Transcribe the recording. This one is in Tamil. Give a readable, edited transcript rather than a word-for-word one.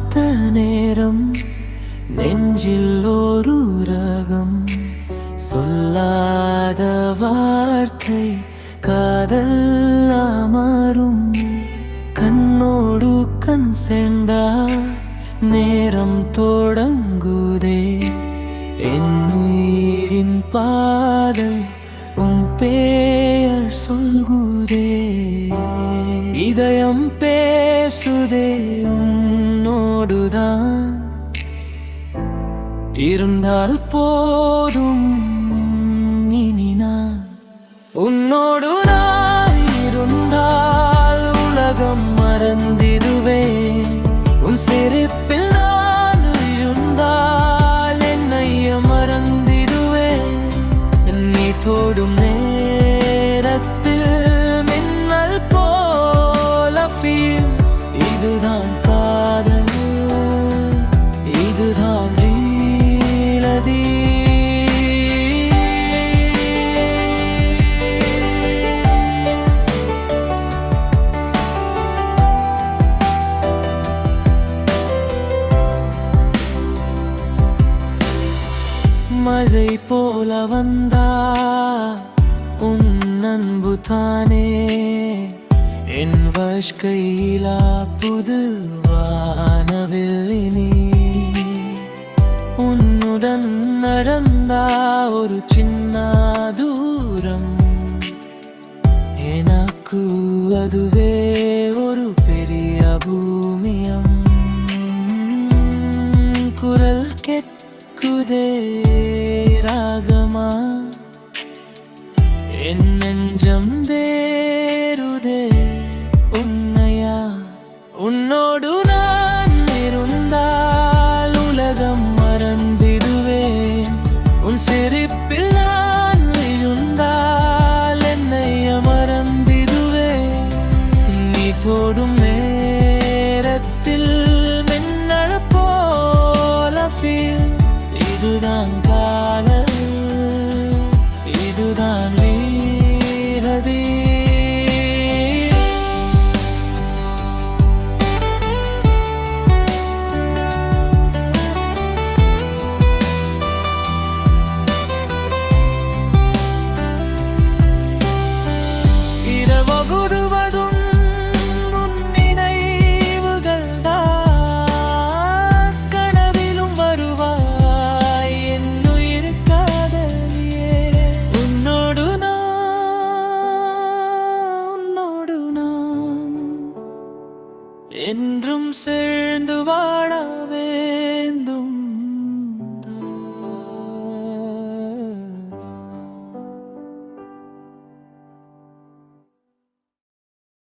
பார்த்த நேரம் நெஞ்சில் ஒரு ரகம் சொல்லாத வார்த்தை காதல் அமரும் கண்ணோடு கண் சேர்ந்தா நேரம் தொடங்குதே என் உயிரின் பாடல் உன் பெயர் சொல்குதே இதயம் பேசுதே உன்னோடுதான் இருந்தால் போதும் இனி நான் உன்னோடு நான் இருந்தால் உலகம் மறந்திடுவேன் உன் சிரிப்பில் நான் இருந்தால் என்னை மறந்திடுவேன் நீ தோடும் நேரத்தில் மின்னல் போல ஃபீல் இதுதான் காதல் இதுதான் லீலதி மழை போல வந்தா உன் அன்பு தானே என் வாழ்க்கையிலா புது வானவில்லினி உன்னுடன் நடந்தா ஒரு சின்ன தூரம் எனக்கு அதுவே ஒரு பெரிய பூமியம் குரல் கேட்குதே ராகமா என் நெஞ்சம் தேருதே உன்னையா உன்னோடு நான் இருந்தால் உலகம் மறந்திடுவேன் உன் சிரிப்பில் நான் இருந்தால் என்னை மறந்திடுவேன் நீ தோடும் நேரத்தில் மின்னல் போல ஃபீல் இதுதான் காதல் இதுதான் லீலதி இரவு முழுவதும் உன் நினைவுகள் தான் கனவிலும் வருவாய் என் உயிர் காதலியே உன்னோடு நான் என்றும் சேர்ந்து வாழ வேண்டும்